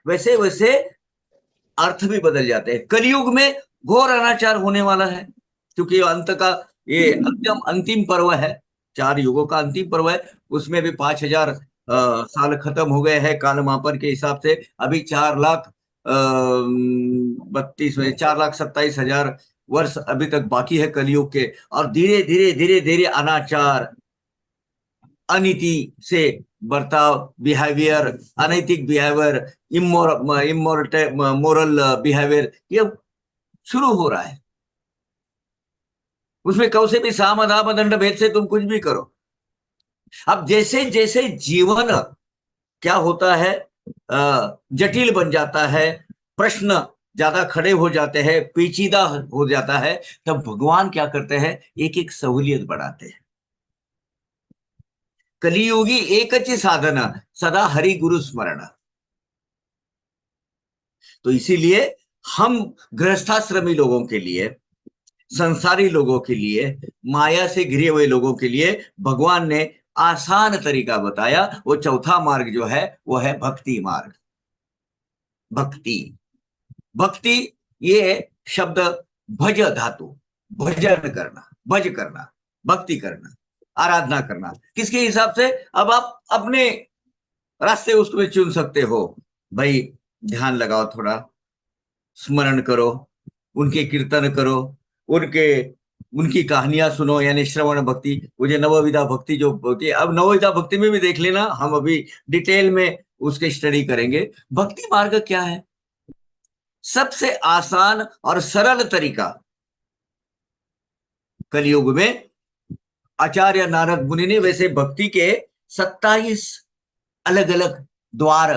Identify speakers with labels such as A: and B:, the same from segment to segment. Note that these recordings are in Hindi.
A: वैसे वैसे अर्थ भी बदल जाते हैं। कलयुग में घोर अनाचार होने वाला है, क्योंकि अंत का ये अंतिम अंतिम पर्व है, 4 युगों का अंतिम पर्व है। उसमें भी 5,000 साल खत्म हो गए हैं काल मापन के हिसाब से। अभी 4,32 में 4,27,000 वर्ष अभी तक बाकी है कलयुग के। और धीरे धीरे धीरे धीरे अनाचार, अनीति से बर्ताव, बिहेवियर, अनैतिक बिहेवियर, मोरल बिहेवियर, ये शुरू हो रहा है। उसमें कौ से भी साम दाम दंड भेद से तुम कुछ भी करो। अब जैसे जैसे जीवन क्या होता है, जटिल बन जाता है, प्रश्न ज्यादा खड़े हो जाते हैं, पेचीदा हो जाता है, तब भगवान क्या करते हैं, एक एक सहूलियत बढ़ाते हैं। कलियुगी एकच साधना, सदा हरि गुरु स्मरण। तो इसीलिए हम गृहस्थाश्रमी लोगों के लिए, संसारी लोगों के लिए, माया से घिरे हुए लोगों के लिए भगवान ने आसान तरीका बताया। वो चौथा मार्ग जो है वो है भक्ति मार्ग। भक्ति, भक्ति, ये शब्द भज धातु, भजन करना, भज करना, भक्ति करना, आराधना करना। किसके हिसाब से? अब आप अपने रास्ते उसमें चुन सकते हो। भाई ध्यान लगाओ, थोड़ा स्मरण करो, उनके कीर्तन करो, उनके उनकी कहानियां सुनो, यानी श्रवण भक्ति। मुझे नवविधा भक्ति जो होती है, अब नवविधा भक्ति में भी देख लेना, हम अभी डिटेल में उसके स्टडी करेंगे। भक्ति मार्ग क्या है? सबसे आसान और सरल तरीका कलयुग में आचार्य नारद मुनि ने वैसे भक्ति के 27 अलग अलग द्वार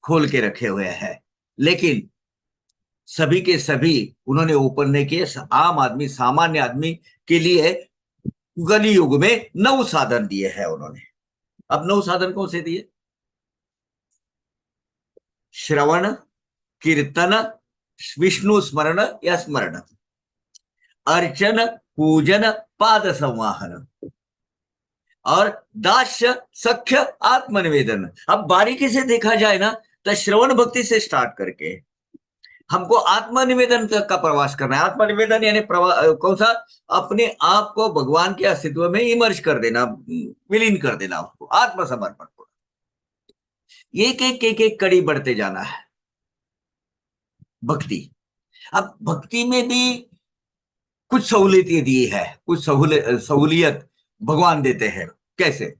A: खोल के रखे हुए हैं, लेकिन सभी के सभी उन्होंने ओपन नहीं किए। आम आदमी, सामान्य आदमी के लिए कलि युग में 9 साधन दिए हैं उन्होंने। अब 9 साधन कौन से दिए? श्रवण, कीर्तन, विष्णु स्मरण या स्मरण, अर्चन, पूजन, पाद संवाहन और दास्य, सख्य, आत्मनिवेदन। अब बारीकी से देखा जाए ना, तो श्रवण भक्ति से स्टार्ट करके हमको आत्मनिवेदन तक का प्रवास करना है। आत्मनिवेदन यानी कौन सा? अपने आप को भगवान के अस्तित्व में इमर्ज कर देना, विलीन कर देना, उसको आत्मसमर्पण को। एक एक एक एक कड़ी बढ़ते जाना है भक्ति। अब भक्ति में भी कुछ सहूलियतें दी है, कुछ सहूलियत भगवान देते हैं। कैसे?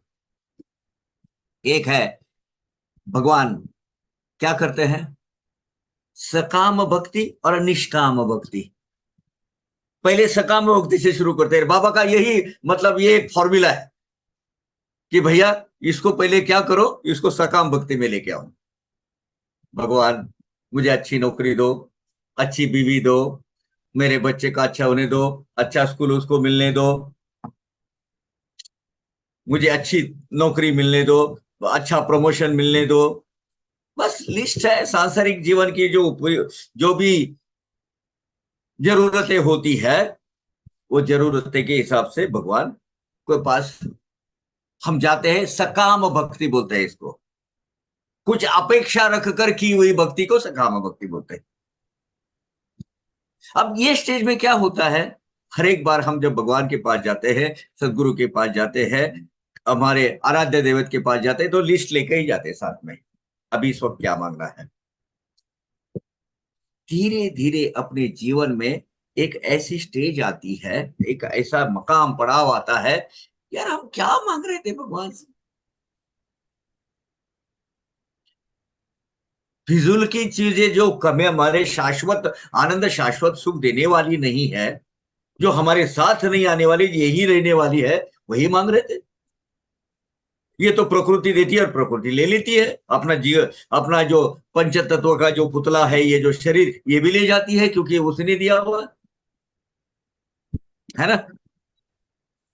A: एक है, भगवान क्या करते हैं, सकाम भक्ति और निष्काम भक्ति। पहले सकाम भक्ति से शुरू करते हैं। बाबा का यही मतलब, ये एक फॉर्मूला है कि भैया इसको पहले क्या करो, इसको सकाम भक्ति में लेके आओ। भगवान मुझे अच्छी नौकरी दो, अच्छी बीवी दो, मेरे बच्चे का अच्छा होने दो, अच्छा स्कूल उसको मिलने दो, मुझे अच्छी नौकरी मिलने दो, अच्छा प्रमोशन मिलने दो। बस लिस्ट है सांसारिक जीवन की, जो भी जरूरतें होती है, वो जरूरतें के हिसाब से भगवान के पास हम जाते हैं। सकाम भक्ति बोलते हैं इसको। कुछ अपेक्षा रखकर की हुई भक्ति को सकाम भक्ति बोलते हैं। अब ये स्टेज में क्या होता है, हर एक बार हम जब भगवान के पास जाते हैं, सदगुरु के पास जाते हैं, हमारे आराध्य देवत के पास जाते हैं, तो लिस्ट लेके ही जाते हैं साथ में, अभी इस वक्त क्या मांगना है। धीरे धीरे अपने जीवन में एक ऐसी स्टेज आती है, एक ऐसा मकाम पड़ाव आता है, यार हम क्या मांग रहे थे भगवान से? फिजूल की चीजें जो कमें हमारे शाश्वत आनंद, शाश्वत सुख देने वाली नहीं है, जो हमारे साथ नहीं आने वाली, यही रहने वाली है, वही मांग रहे थे। ये तो प्रकृति देती है और प्रकृति ले लेती है। अपना जीव, अपना जो पंच तत्व का जो पुतला है, ये जो शरीर, ये भी ले जाती है, क्योंकि उसने दिया हुआ है ना।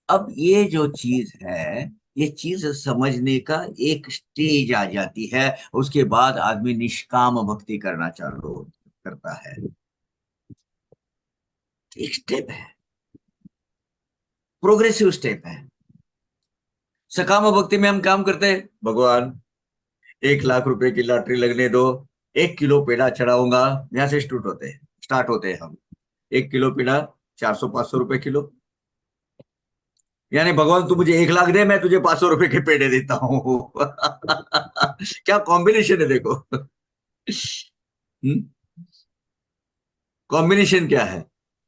A: अब ये जो चीज है, ये चीज समझने का एक स्टेज आ जाती है, उसके बाद आदमी निष्काम भक्ति करना चालू करता है। एक स्टेप है, प्रोग्रेसिव स्टेप है। सकाम भक्ति में हम काम करते हैं, भगवान 1 लाख रुपए की लॉटरी लगने दो, 1 किलो पेड़ा चढ़ाऊंगा, यहां से स्टार्ट होते हैं हम। 1 किलो पेड़ा 400-500 रुपए किलो। यानी भगवान तू मुझे 1 लाख दे, मैं तुझे 500 रुपए के पेड़े देता हूँ। क्या कॉम्बिनेशन है देखो। कॉम्बिनेशन क्या है।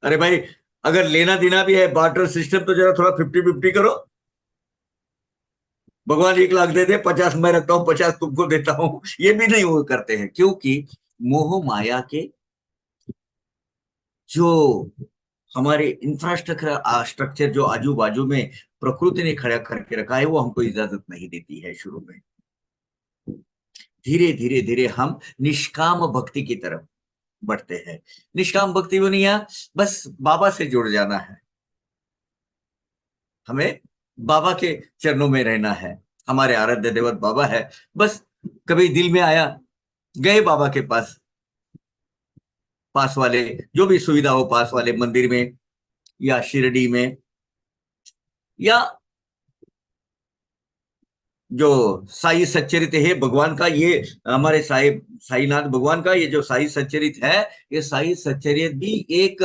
A: अरे भाई, अगर लेना देना भी है बार्टर सिस्टम, तो जरा थोड़ा 50-50 करो। भगवान 1 लाख दे दे, 50 मैं रखता हूँ, 50 तुमको देता हूँ, ये भी नहीं वो करते हैं, क्योंकि मोह माया के जो हमारे इंफ्रास्ट्रक्चर स्ट्रक्चर जो आजू बाजू में प्रकृति ने खड़ा करके रखा है, वो हमको इजाजत नहीं देती है शुरू में। धीरे धीरे धीरे हम निष्काम भक्ति की तरफ बढ़ते हैं। निष्काम भक्ति बनिया, बस बाबा से जुड़ जाना है, हमें बाबा के चरणों में रहना है। हमारे आराध्य देवत बाबा है, बस कभी दिल में आया, गए बाबा के पास, पास वाले जो भी सुविधा हो, पास वाले मंदिर में या शिरडी में, या जो साई सच्चरित है भगवान का, ये हमारे साईनाथ भगवान का ये जो साई सच्चरित है, ये साई सच्चरित भी एक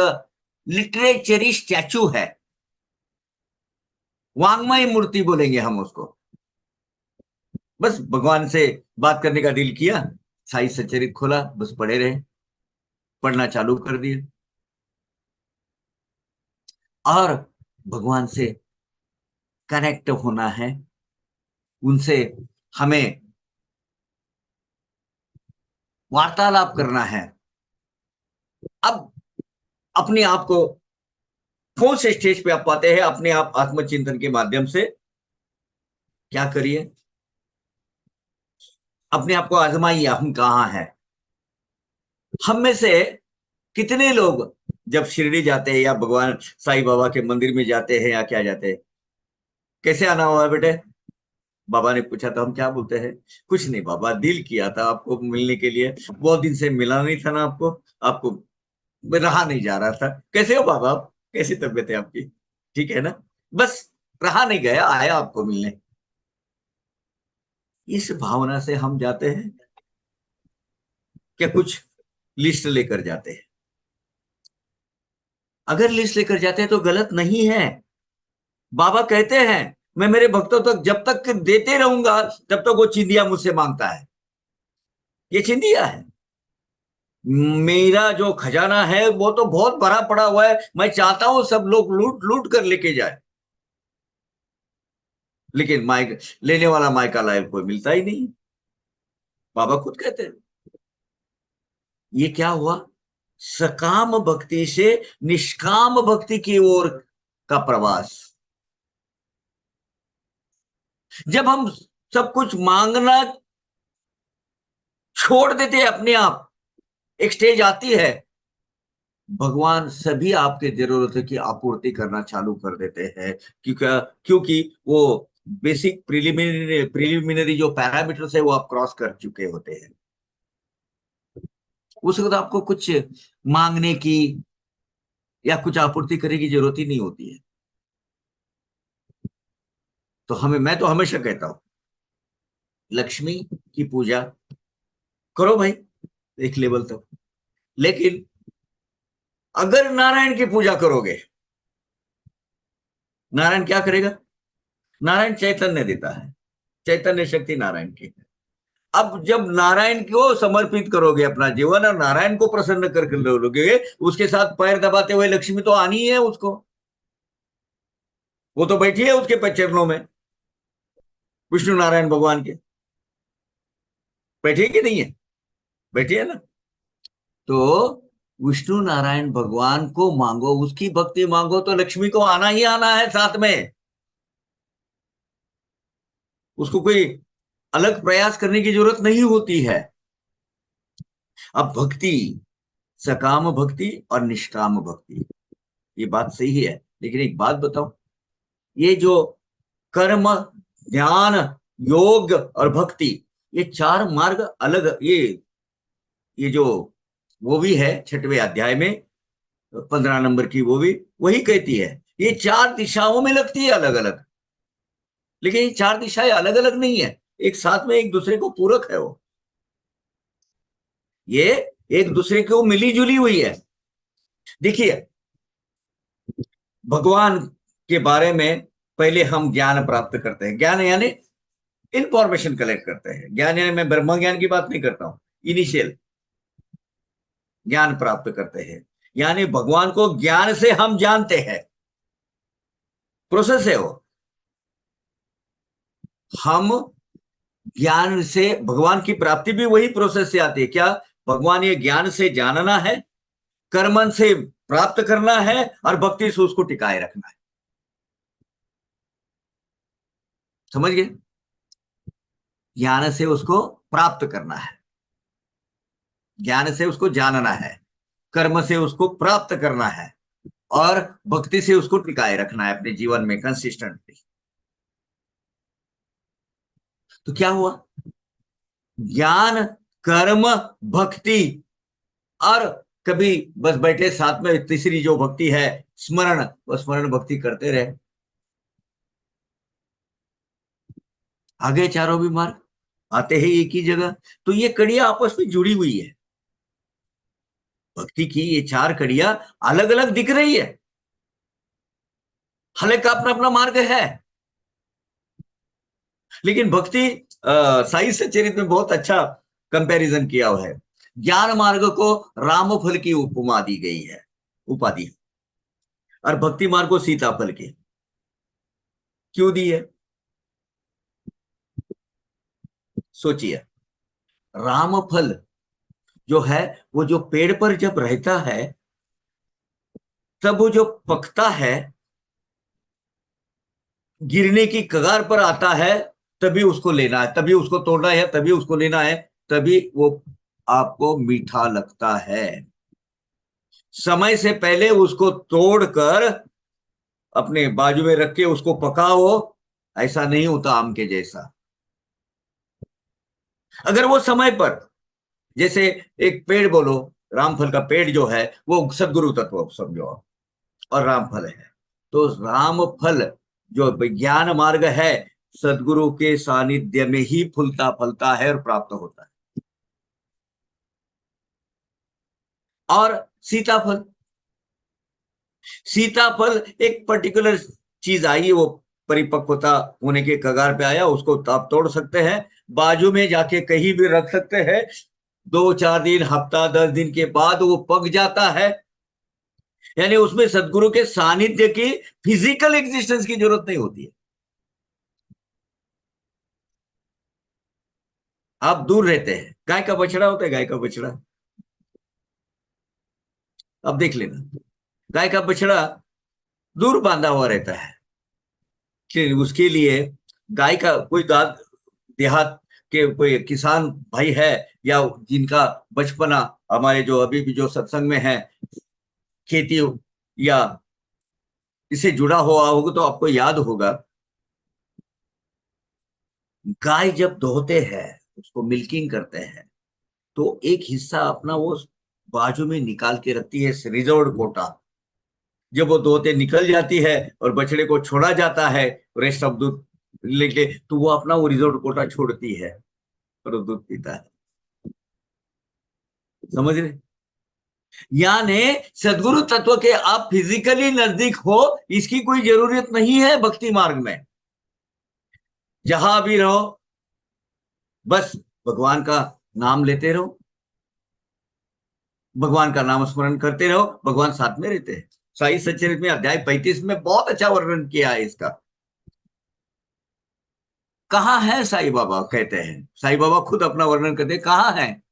A: लिटरेचरी स्टैचू है, वांग्मय मूर्ति बोलेंगे हम उसको। बस भगवान से बात करने का दिल किया, साई सच्चरित खोला, बस पढ़े रहे, पढ़ना चालू कर दिए, और भगवान से कनेक्ट होना है, उनसे हमें वार्तालाप करना है। अब अपने आप को कौन से स्टेज पे आप पाते हैं, अपने आप आत्मचिंतन के माध्यम से क्या करिए, अपने आप को आजमाइए, हम कहाँ हैं। हम में से कितने लोग जब शिरडी जाते हैं या भगवान साईं बाबा के मंदिर में जाते हैं या क्या जाते हैं, कैसे आना हुआ है बेटे, बाबा ने पूछा तो हम क्या बोलते हैं, कुछ नहीं बाबा, दिल किया था आपको मिलने के लिए, बहुत दिन से मिला नहीं था ना आपको, आपको रहा नहीं जा रहा था। कैसे हो बाबा आप, कैसी तबीयत है आपकी, ठीक है ना, बस रहा नहीं गया, आया आपको मिलने। इस भावना से हम जाते हैं क्या, कुछ लिस्ट लेकर जाते हैं। अगर लिस्ट लेकर जाते हैं तो गलत नहीं है। बाबा कहते हैं मैं मेरे भक्तों तक जब तक देते रहूंगा, तब तक वो चिंदिया मुझसे मांगता है। ये चिंदिया है, मेरा जो खजाना है वो तो बहुत भरा पड़ा हुआ है, मैं चाहता हूं सब लोग लूट लूट कर लेके जाए, लेकिन माइक लेने वाला माइका लाइव कोई मिलता ही नहीं। बाबा खुद कहते हैं, ये क्या हुआ, सकाम भक्ति से निष्काम भक्ति की ओर का प्रवास। जब हम सब कुछ मांगना छोड़ देते हैं अपने आप, एक स्टेज आती है, भगवान सभी आपके जरूरतों की आपूर्ति करना चालू कर देते हैं, क्योंकि क्योंकि वो बेसिक प्रिलिमिनरी जो पैरामीटर्स है वो आप क्रॉस कर चुके होते हैं। उस वक्त आपको कुछ मांगने की या कुछ आपूर्ति करने की जरूरत ही नहीं होती है। तो मैं तो हमेशा कहता हूं, लक्ष्मी की पूजा करो भाई एक लेवल तक, लेकिन अगर नारायण की पूजा करोगे, नारायण क्या करेगा, नारायण चैतन्य देता है, चैतन्य शक्ति नारायण की है। अब जब नारायण को समर्पित करोगे अपना जीवन और नारायण को प्रसन्न करके लोगे, उसके साथ पैर दबाते हुए लक्ष्मी तो आनी ही है उसको, वो तो बैठी है उसके चरणों में, विष्णु नारायण भगवान के, बैठी है कि नहीं है, बैठी है ना। तो विष्णु नारायण भगवान को मांगो, उसकी भक्ति मांगो, तो लक्ष्मी को आना ही आना है साथ में, उसको कोई अलग प्रयास करने की जरूरत नहीं होती है। अब भक्ति, सकाम भक्ति और निष्काम भक्ति, ये बात सही है, लेकिन एक बात बताओ, ये जो कर्म, ध्यान, योग और भक्ति, ये चार मार्ग अलग, ये जो वो भी है 6वें अध्याय में 15 नंबर की, वो भी वही कहती है, ये 4 दिशाओं में लगती है अलग अलग, लेकिन ये 4 दिशाएं अलग अलग नहीं है, एक साथ में एक दूसरे को पूरक है वो। ये एक दूसरे को मिली जुली हुई है। देखिए, भगवान के बारे में पहले हम ज्ञान प्राप्त करते हैं। ज्ञान यानी इंफॉर्मेशन कलेक्ट करते हैं। ज्ञान यानी मैं ब्रह्म ज्ञान की बात नहीं करता हूं, इनिशियल ज्ञान प्राप्त करते हैं, यानी भगवान को ज्ञान से हम जानते हैं। प्रोसेस है वो। हम ज्ञान से भगवान की प्राप्ति भी वही प्रोसेस से आती है। क्या? भगवान ये ज्ञान से जानना है, कर्मन से प्राप्त करना है, और भक्ति से उसको टिकाए रखना है। समझ गए? ज्ञान से उसको प्राप्त करना है, ज्ञान से उसको जानना है, कर्म से उसको प्राप्त करना है, और भक्ति से उसको टिकाए रखना है अपने जीवन में कंसिस्टेंटली। तो क्या हुआ? ज्ञान, कर्म, भक्ति, और कभी बस बैठे साथ में तीसरी जो भक्ति है स्मरण, वो स्मरण भक्ति करते रहे, आगे चारों भी मार्ग आते हैं एक ही जगह। तो ये कड़ियां आपस में जुड़ी हुई है। भक्ति की ये चार कड़ियां अलग अलग दिख रही है, हर एक का अपना अपना मार्ग है। लेकिन भक्ति, साई सच्चरित्र में बहुत अच्छा कंपैरिजन किया हुआ है। ज्ञान मार्ग को राम फल की उपमा दी गई है, उपाधि, और भक्ति मार्ग को सीताफल की। क्यों दी है? सोचिए। राम फल जो है, वो जो पेड़ पर जब रहता है, तब वो जो पकता है, गिरने की कगार पर आता है, तभी उसको लेना है, तभी उसको तोड़ना है, तभी उसको लेना है, तभी वो आपको मीठा लगता है। समय से पहले उसको तोड़कर अपने बाजू में रख के उसको पकाओ, ऐसा नहीं होता आम के जैसा। अगर वो समय पर, जैसे एक पेड़ बोलो, रामफल का पेड़ जो है वो सदगुरु तत्व समझो, और रामफल है, तो रामफल जो ज्ञान मार्ग है, सदगुरु के सानिध्य में ही फूलता फलता है और प्राप्त होता है। और सीताफल, सीताफल एक पर्टिकुलर चीज आई, वो परिपक्वता होने के कगार पे आया, उसको आप तोड़ सकते हैं, बाजू में जाके कहीं भी रख सकते हैं, 2-4 दिन, हफ्ता, 10 दिन के बाद वो पक जाता है। यानी उसमें सदगुरु के सानिध्य की, फिजिकल एग्जिस्टेंस की जरूरत नहीं होती है। आप दूर रहते हैं, गाय का बछड़ा होता है, गाय का बछड़ा, अब देख लेना, गाय का बछड़ा दूर बांधा हुआ रहता है कि उसके लिए गाय का कोई देहात के कोई किसान भाई है, या जिनका बचपना, हमारे जो अभी भी जो सत्संग में है, खेती या इससे जुड़ा हुआ होगा, तो आपको याद होगा, गाय जब दोहते हैं, उसको मिल्किंग करते हैं, तो एक हिस्सा अपना वो बाजू में निकाल के रखती है, रिजर्व कोटा। जब वो दोहते निकल जाती है और बछड़े को छोड़ा जाता है, रेस्ट ऑफ दूध लेके, तो वो अपना वो रिजर्व कोटा छोड़ती है और वो दूध पीता है। समझ रहे? यानी सदगुरु तत्व के आप फिजिकली नजदीक हो, इसकी कोई जरूरत नहीं है भक्ति मार्ग में। जहां भी रहो, बस भगवान का नाम लेते रहो, भगवान का नाम स्मरण करते रहो, भगवान साथ में रहते हैं। साई सच्चरित्र में अध्याय 35 में बहुत अच्छा वर्णन किया है इसका। कहाँ है साईं बाबा? कहते हैं, साईं बाबा खुद अपना वर्णन करते हैं, कहाँ है?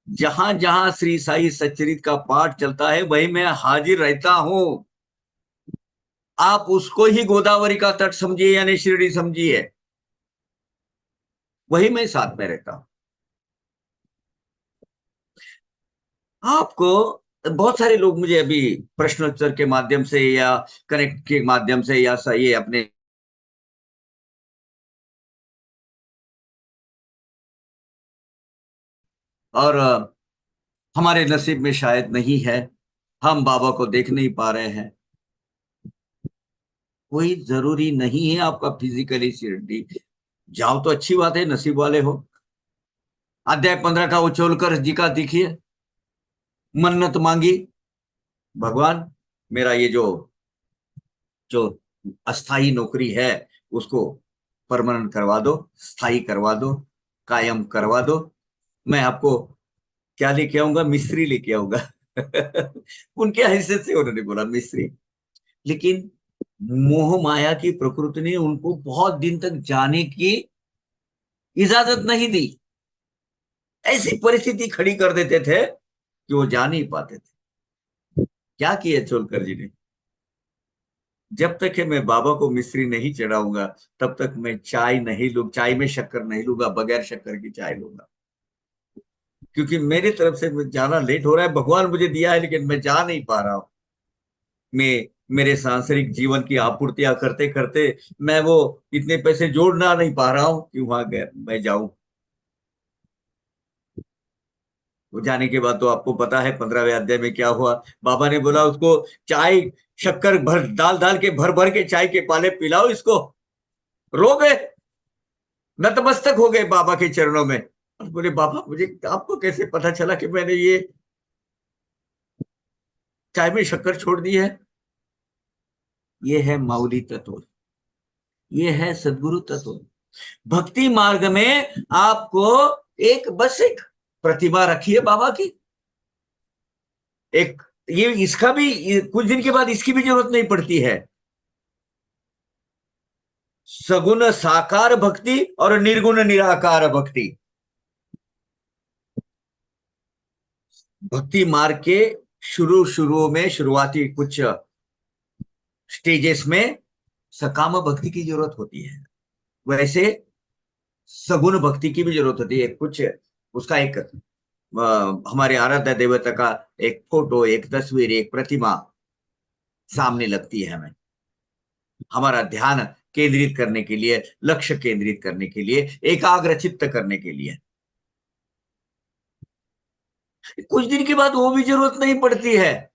A: जहां जहां श्री साई सच्चरित्र का पाठ चलता है, वही मैं हाजिर रहता हूं। आप उसको ही गोदावरी का तट समझिए, यानी शिरडी समझिए, वही मैं साथ में रहता हूं। आपको बहुत सारे लोग मुझे अभी प्रश्नोत्तर के माध्यम से या कनेक्ट के माध्यम से या ये अपने, और हमारे नसीब में शायद नहीं है, हम बाबा को देख नहीं पा रहे हैं। कोई जरूरी नहीं है आपका फिजिकली शिरडी जाओ, तो अच्छी बात है, नसीब वाले हो। अध्याय 15 का उछोलकर जी का देखिए, मन्नत मांगी, भगवान मेरा ये जो जो अस्थाई नौकरी है उसको परमानेंट करवा दो, स्थाई करवा दो, कायम करवा दो। मैं आपको क्या लेके आऊंगा? मिस्त्री लेके आऊंगा। उनके हैसियत से उन्होंने बोला मिस्त्री। लेकिन मोह माया की प्रकृति ने उनको बहुत दिन तक जाने की इजाजत नहीं दी। ऐसी परिस्थिति खड़ी कर देते थे कि वो जा नहीं पाते थे। क्या किया चोलकर जी ने? जब तक है मैं बाबा को मिश्री नहीं चढ़ाऊंगा तब तक मैं चाय नहीं लूंगा, चाय में शक्कर नहीं लूंगा, बगैर शक्कर की चाय लूंगा। क्योंकि मेरी तरफ से जाना लेट हो रहा है, भगवान मुझे दिया है लेकिन मैं जा नहीं पा रहा हूं। मैं मेरे सांसारिक जीवन की आपूर्तियां करते करते मैं वो इतने पैसे जोड़ना नहीं पा रहा हूं कि वहां गया मैं जाऊं। वो जाने के बाद तो आपको पता है 15वें अध्याय में क्या हुआ। बाबा ने बोला उसको चाय शक्कर भर डाल डाल के भर भर के चाय के पाले पिलाओ इसको। रो गए, नतमस्तक हो गए बाबा के चरणों में। और बोले बाबा मुझे आपको कैसे पता चला कि मैंने ये चाय में शक्कर छोड़ दी है? ये है माउली तत्व, ये है सदगुरु तत्व। भक्ति मार्ग में आपको एक बस एक प्रतिभा रखी है बाबा की। एक ये इसका भी कुछ दिन के बाद इसकी भी जरूरत नहीं पड़ती है। सगुण साकार भक्ति और निर्गुण निराकार भक्ति। भक्ति मार्ग के शुरू में शुरुआती कुछ स्टेजेस में सकाम भक्ति की जरूरत होती है। वैसे सगुण भक्ति की भी जरूरत होती है। कुछ उसका एक हमारे आराध्य देवता का एक फोटो, एक तस्वीर, एक प्रतिमा सामने लगती है हमें, हमारा ध्यान केंद्रित करने के लिए, लक्ष्य केंद्रित करने के लिए, एकाग्र चित्त करने के लिए। कुछ दिन के बाद वो भी जरूरत नहीं पड़ती है।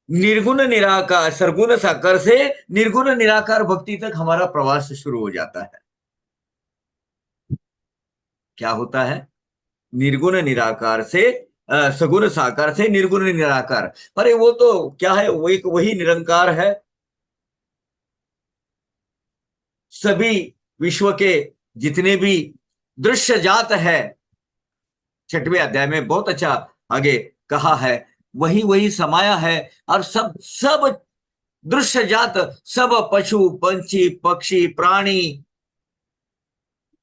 A: निर्गुण निराकार, सरगुण साकार से निर्गुण निराकार भक्ति तक हमारा प्रवास शुरू हो जाता है। क्या होता है? निर्गुण निराकार से सगुण साकार से निर्गुण निराकार। अरे वो तो क्या है, वो एक वही निरंकार है। सभी विश्व के जितने भी दृश्य जात है, 6वें अध्याय में बहुत अच्छा आगे कहा है, वही वही समाया है। और सब सब दृश्य जात, सब पशु पंछी पक्षी प्राणी,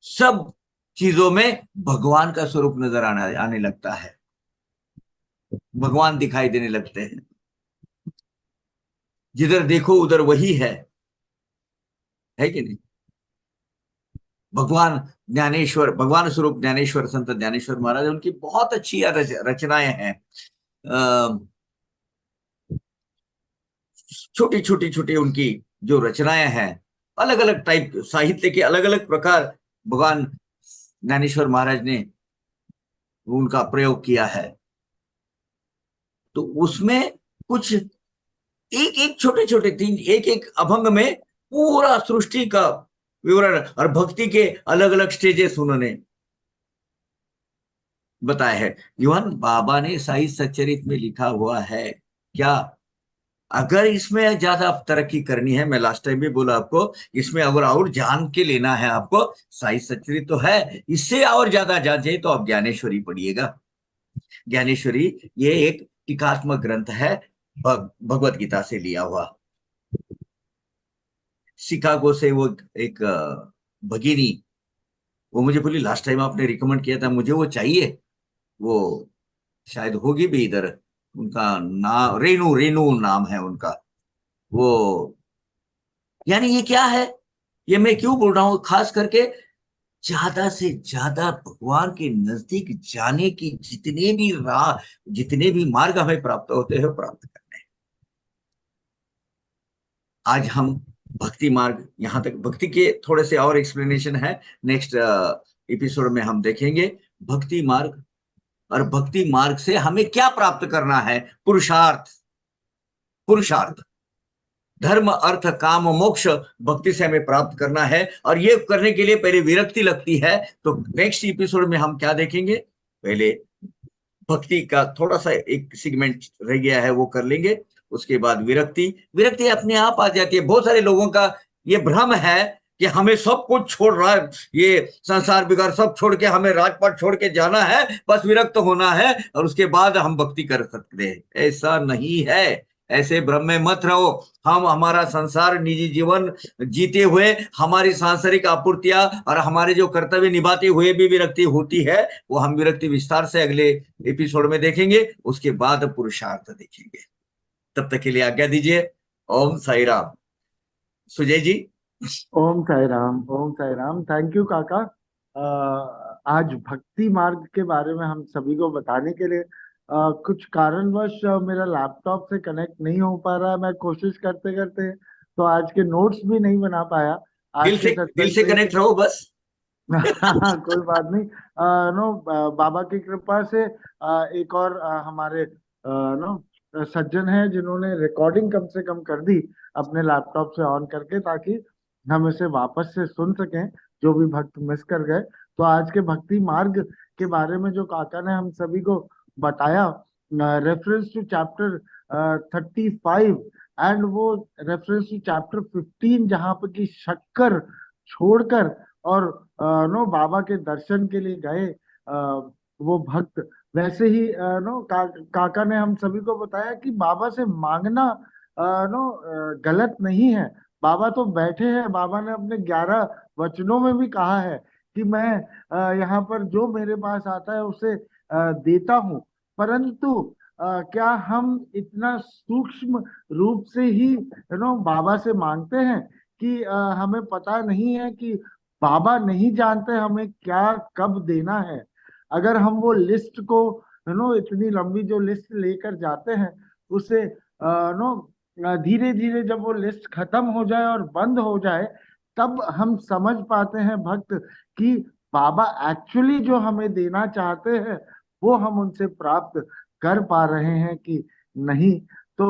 A: सब चीजों में भगवान का स्वरूप नजर आने लगता है। भगवान दिखाई देने लगते हैं। जिधर देखो उधर वही है कि नहीं? भगवान ज्ञानेश्वर, भगवान स्वरूप ज्ञानेश्वर, संत ज्ञानेश्वर महाराज, उनकी बहुत अच्छी रचनाएं हैं। छोटी छोटी छोटी उनकी जो रचनाएं हैं, अलग अलग टाइप साहित्य के अलग अलग प्रकार भगवान ज्ञानेश्वर महाराज ने उनका प्रयोग किया है। तो उसमें कुछ एक एक छोटे छोटे तीन एक एक अभंग में पूरा सृष्टि का विवरण और भक्ति के अलग अलग स्टेजेस उन्होंने बताया है। इवन बाबा ने साई सच्चरित में लिखा हुआ है। क्या अगर इसमें ज्यादा तरक्की करनी है, मैं लास्ट टाइम भी बोला आपको, इसमें अगर और जान के लेना है आपको, साई सच्चरित तो है, इससे और ज्यादा जान चाहिए तो आप ज्ञानेश्वरी पढ़िएगा। ज्ञानेश्वरी ये एक टीकात्मक ग्रंथ है, भगवत गीता से लिया हुआ। शिकागो से वो एक भगिनी, वो मुझे बोली लास्ट टाइम आपने रिकमेंड किया था, मुझे वो चाहिए। वो शायद होगी भी इधर, उनका नाम रेनू, रेनू नाम है उनका। वो यानी ये क्या है, ये मैं क्यों बोल रहा हूं, खास करके ज्यादा से ज्यादा भगवान के नजदीक जाने की जितने भी राह, जितने भी मार्ग हमें प्राप्त होते हैं प्राप्त करने। आज हम भक्ति मार्ग, यहां तक भक्ति के थोड़े से और एक्सप्लेनेशन है, नेक्स्ट एपिसोड में हम देखेंगे भक्ति मार्ग। और भक्ति मार्ग से हमें क्या प्राप्त करना है? पुरुषार्थ, पुरुषार्थ। धर्म अर्थ काम मोक्ष भक्ति से हमें प्राप्त करना है, और ये करने के लिए पहले विरक्ति लगती है। तो नेक्स्ट एपिसोड में हम क्या देखेंगे, पहले भक्ति का थोड़ा सा एक सेगमेंट रह गया है वो कर लेंगे, उसके बाद विरक्ति। विरक्ति अपने आप आ जाती है। बहुत सारे लोगों का ये भ्रम है कि हमें सब कुछ छोड़ रहा है, ये संसार बिगाड़ सब छोड़ के हमें राजपाट छोड़ के जाना है, बस विरक्त होना है और उसके बाद हम भक्ति कर सकते हैं। ऐसा नहीं है, ऐसे भ्रम में मत रहो। हम हमारा संसार निजी जीवन जीते हुए हमारी सांसारिक आपूर्तियां और हमारे जो कर्तव्य निभाते हुए भी विरक्ति होती है, वो हम विरक्ति विस्तार से अगले एपिसोड में देखेंगे, उसके बाद पुरुषार्थ देखेंगे। तब तक के लिए आज्ञा दीजिए। ओम साई राम। सुजय जी।
B: ओम साई राम, ओम साई राम। थैंक यू काका। आज भक्ति मार्ग के बारे में हम सभी को बताने के लिए कुछ कारणवश मेरा लैपटॉप से कनेक्ट नहीं हो पा रहा है। मैं कोशिश करते करते तो आज के नोट्स भी नहीं बना पाया। आज के
A: दिल से कनेक्ट रहो बस।
B: कोई बात नहीं। बाबा की कृपा से एक और हमारे सज्जन हैं जिन्होंने रिकॉर्डिंग कम से कम कर दी अपने लैपटॉप से ऑन करके, ताकि हम इसे वापस से सुन सकें जो भी भक्त मिस कर गए। तो आज के भक्ति मार्ग के बारे में जो काका ने हम सभी को बताया, रेफरेंस टू चैप्टर 35 एंड वो रेफरेंस टू चैप्टर 15, जहाँ पे की शक्कर छोड़कर और बाबा के दर्शन के लिए गए वो भक्त। वैसे ही काका ने हम सभी को बताया कि बाबा से मांगना गलत नहीं है। बाबा तो बैठे हैं, बाबा ने अपने 11 वचनों में भी कहा है कि मैं यहाँ पर जो मेरे पास आता है उसे देता हूँ। परंतु क्या हम इतना सूक्ष्म रूप से ही बाबा से मांगते हैं कि हमें पता नहीं है कि बाबा नहीं जानते हमें क्या कब देना है। अगर हम वो लिस्ट को इतनी लंबी जो लिस्ट लेकर जाते हैं उसे धीरे धीरे जब वो लिस्ट खत्म हो जाए और बंद हो जाए, तब हम समझ पाते हैं भक्त कि बाबा एक्चुअली जो हमें देना चाहते हैं वो हम उनसे प्राप्त कर पा रहे हैं कि नहीं। तो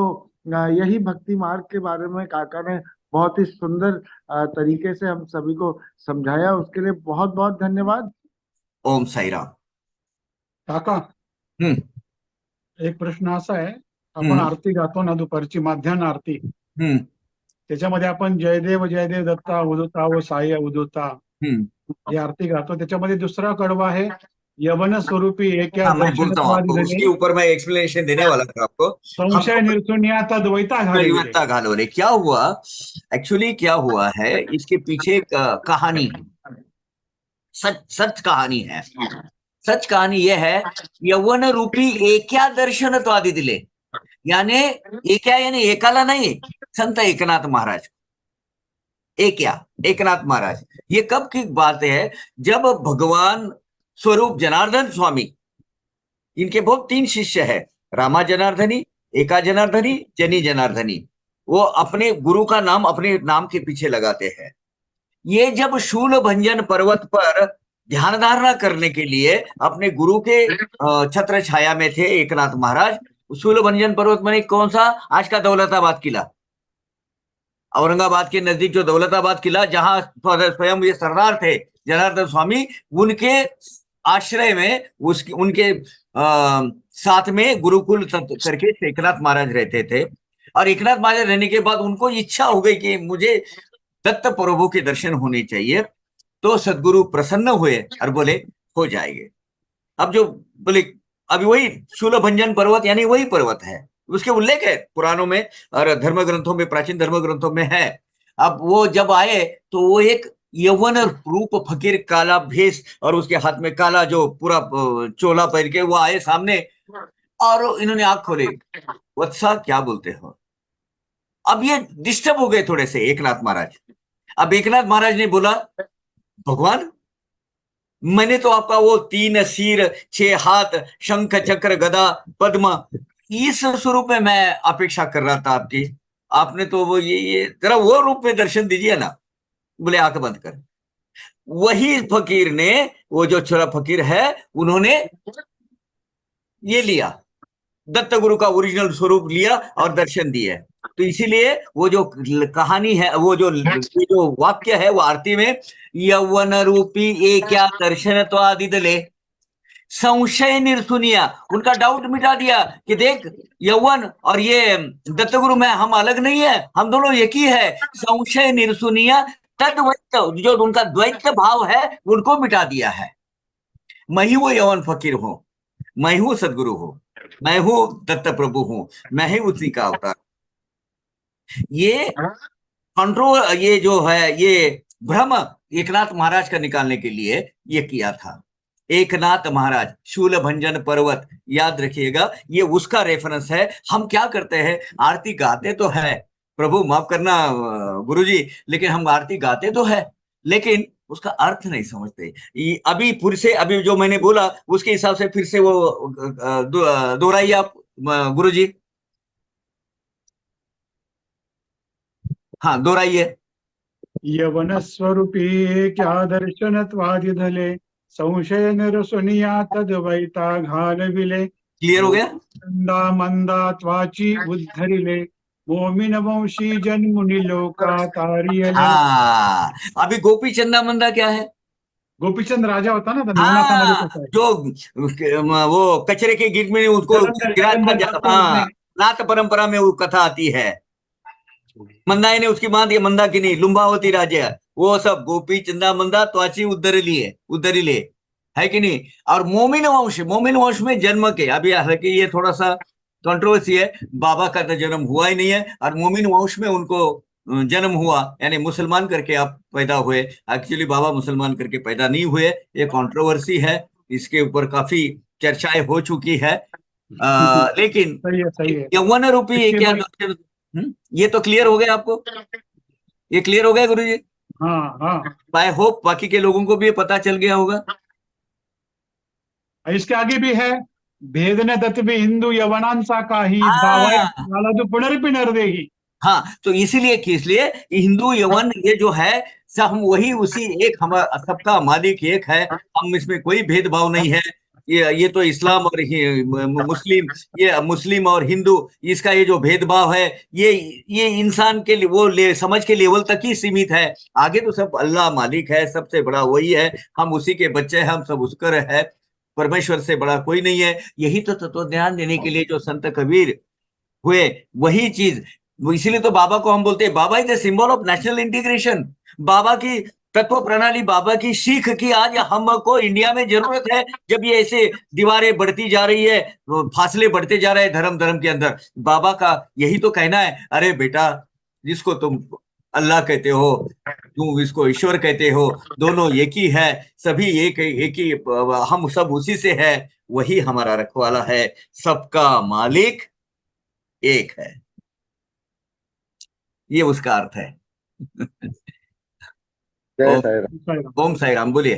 B: यही भक्ति मार्ग के बारे में काका ने बहुत ही सुंदर तरीके से हम सभी को समझाया। उसके लिए बहुत बहुत धन्यवाद।
A: ओम साई राम।
C: काका, एक प्रश्न असा आहे, आपण आरती गातो ना दुपारची माध्यान्ह आरती, त्याच्यामध्ये आपण जयदेव जयदेव दत्ता उदोता व साई उदोता ही आरती गातो। त्याच्यामध्ये दुसरा कडवा है यवन स्वरूपी एक या
A: मैं बोलता हूँ आपको, उसके ऊपर मैं एक्सप्लेनेशन देने वाला था आपको।
C: संशय निर्शुन्यात द्वैता
A: घालोरे। क्या हुआ एक्चुअली, क्या हुआ है इसके पीछे कहानी है, सच कहानी है। सच कहानी यह है, यवन रूपी एक्या दर्शन तो आदि दिले, यानी एक्या यानी एकाला नहीं, संत एकनाथ महाराज। एकनाथ महाराज, ये कब की बात है, जब भगवान स्वरूप जनार्दन स्वामी, इनके बहुत 3 शिष्य है, रामा जनार्दनी, एका जनार्दनी, जनी जनार्दनी। वो अपने गुरु का नाम अपने नाम के पीछे लगाते हैं। ये जब शूल भंजन पर्वत पर ध्यान धारणा करने के लिए अपने गुरु के छत्र छाया में थे एकनाथ महाराज। शूल भंजन पर्वत में कौन सा, आज का दौलताबाद किला, औरंगाबाद के नजदीक जो दौलताबाद किला, जहां स्वयं ये सरदार थे जनार्दन स्वामी, उनके आश्रय में उनके साथ में गुरुकुल करके एकनाथ महाराज रहते थे। और एकनाथ महाराज रहने के बाद उनको इच्छा हो गई कि मुझे दत्त प्रभु के दर्शन होने चाहिए। तो सदगुरु प्रसन्न हुए और बोले हो जाएंगे। अब जो बोले, अभी वही शूलभंजन पर्वत यानी वही पर्वत है, उसके उल्लेख है पुराणों में और धर्म ग्रंथों में, प्राचीन धर्म ग्रंथों में है। अब वो जब आए तो वो एक यौवन रूप फकीर, काला भेष और उसके हाथ में काला जो पूरा चोला पहन के वो आए सामने, और इन्होंने आंख खोले, वत्सा क्या बोलते हो। अब ये डिस्टर्ब हो गए थोड़े से एकनाथ महाराज। अब एकनाथ महाराज ने बोला, भगवान मैंने तो आपका वो 3 सिर 6 हाथ, शंख चक्र गदा पद्म, इस स्वरूप में मैं अपेक्षा कर रहा था आपकी। आपने तो वो ये जरा वो रूप में दर्शन दीजिए ना। बोले आंख बंद कर। वही फकीर ने, वो जो छोरा फकीर है, उन्होंने ये लिया, दत्त गुरु का ओरिजिनल स्वरूप लिया और दर्शन दिए। तो इसीलिए वो जो कहानी है, वो जो वाक्य है वो आरती में, यौवन रूपी एक क्या दर्शन तो आदिदले, संशय निर्सुनिया, उनका डाउट मिटा दिया कि देख यौवन और ये दत्तगुरु में हम अलग नहीं है, हम दोनों एक ही है। संशय निर्सुनिया तद्वैत, जो उनका द्वैत भाव है उनको मिटा दिया है। मैं ही वो यौवन फकीर हूं, मैं हूं सदगुरु हूं, मैं हूं दत्त प्रभु हूं, मैं ही उसी का अवतार। ये कंट्रोल, ये जो है ये भ्रम एकनाथ महाराज का निकालने के लिए ये किया था। एकनाथ महाराज शूल भंजन पर्वत, याद रखिएगा, ये उसका रेफरेंस है। हम क्या करते हैं, आरती गाते तो है, प्रभु माफ करना गुरुजी, लेकिन हम आरती गाते तो है, लेकिन उसका अर्थ नहीं समझते। अभी फिर से, अभी जो मैंने बोला उसके हिसाब से फिर से वो दोहराइए आप गुरुजी। हाँ दोहराइए।
C: यवन स्वरूपी क्या दर्शनत्वादिधले, संशय निरसुनिया तद्वैता घालविले,
A: क्लियर हो गया?
C: मंदा मंदा त्वाची उद्धरिले, मोमिन वंशी जन्मुनि लोका तारियले।
A: हाँ, अभी गोपी चंदा मंदा क्या है?
C: गोपीचंद राजा होता ना, तो नवनाथामध्ये
A: हाँ,
C: कसा आहे,
A: जो वो कचरे के गिर में उसको गिरा था,
C: जलंधर
A: हाँ,
C: उसने।
A: नाथ परंपरा में वो कथा आती है। मंदाई ने उसकी मां दी मंदाकिनी, लुम्बावती राज्य, वो सब गोपी चंदा मंदा त्वाची उद्धरी ले, है कि नहीं? और मोमिन वंश में जन्म के, अभी हालांकि ये थोड़ा सा कंट्रोवर्सी है, बाबा का तो जन्म हुआ ही नहीं है, और मोमिन वंश में उनको जन्म हुआ, यानी मुसलमान करके आप पैदा हुए। एक्चुअली बाबा मुसलमान करके पैदा नहीं हुए, ये कंट्रोवर्सी है, इसके ऊपर काफी चर्चाएं हो चुकी है। लेकिन
C: सही है।
A: यौवन रूपी ये
C: इसके
A: क्या,
C: बाद
A: ये तो क्लियर हो गया आपको? ये क्लियर हो गया गुरु जी?
C: हाँ हाँ,
A: आई होप बाकी के लोगों को भी ये पता चल गया होगा।
C: इसके आगे भी है, भेदने दत्त भी हिंदू यवनांचा काही जावाय
A: हाँ
C: घाला जो पुनर्देही।
A: हाँ, तो इसलिए हिंदू यवन ये जो है, सब हम वही उसी एक, हम सबका मालिक एक है, हम इसमें कोई भेदभाव नहीं है। ये तो इस्लाम और मुस्लिम, ये मुस्लिम और हिंदू, इसका ये जो भेदभाव है, ये इंसान के लिए वो समझ के लेवल तक ही सीमित है। आगे तो सब अल्लाह मालिक है, सबसे बड़ा वही है, हम उसी के बच्चे हैं, हम सब उसका है, परमेश्वर से बड़ा कोई नहीं है। यही तो तत्व ध्यान देने के लिए जो संत कबीर हुए, वही चीज, इसीलिए तो बाबा को हम बोलते हैं Baba is the symbol of national integration. Baba की तत्व प्रणाली, बाबा की सीख की आज हमको इंडिया में जरूरत है। जब ये ऐसे दीवारें बढ़ती जा रही है, फासले बढ़ते जा रहे हैं धर्म धर्म के अंदर, बाबा का यही तो कहना है, अरे बेटा, जिसको तुम अल्लाह कहते हो, तुम इसको ईश्वर कहते हो, दोनों एक ही है, सभी एक ही, हम सब उसी से है, वही हमारा रखवाला है, सबका मालिक एक है, ये उसका अर्थ है।
B: जय
A: ओम,
B: साई राम।
A: ओम साई राम, बोलिए।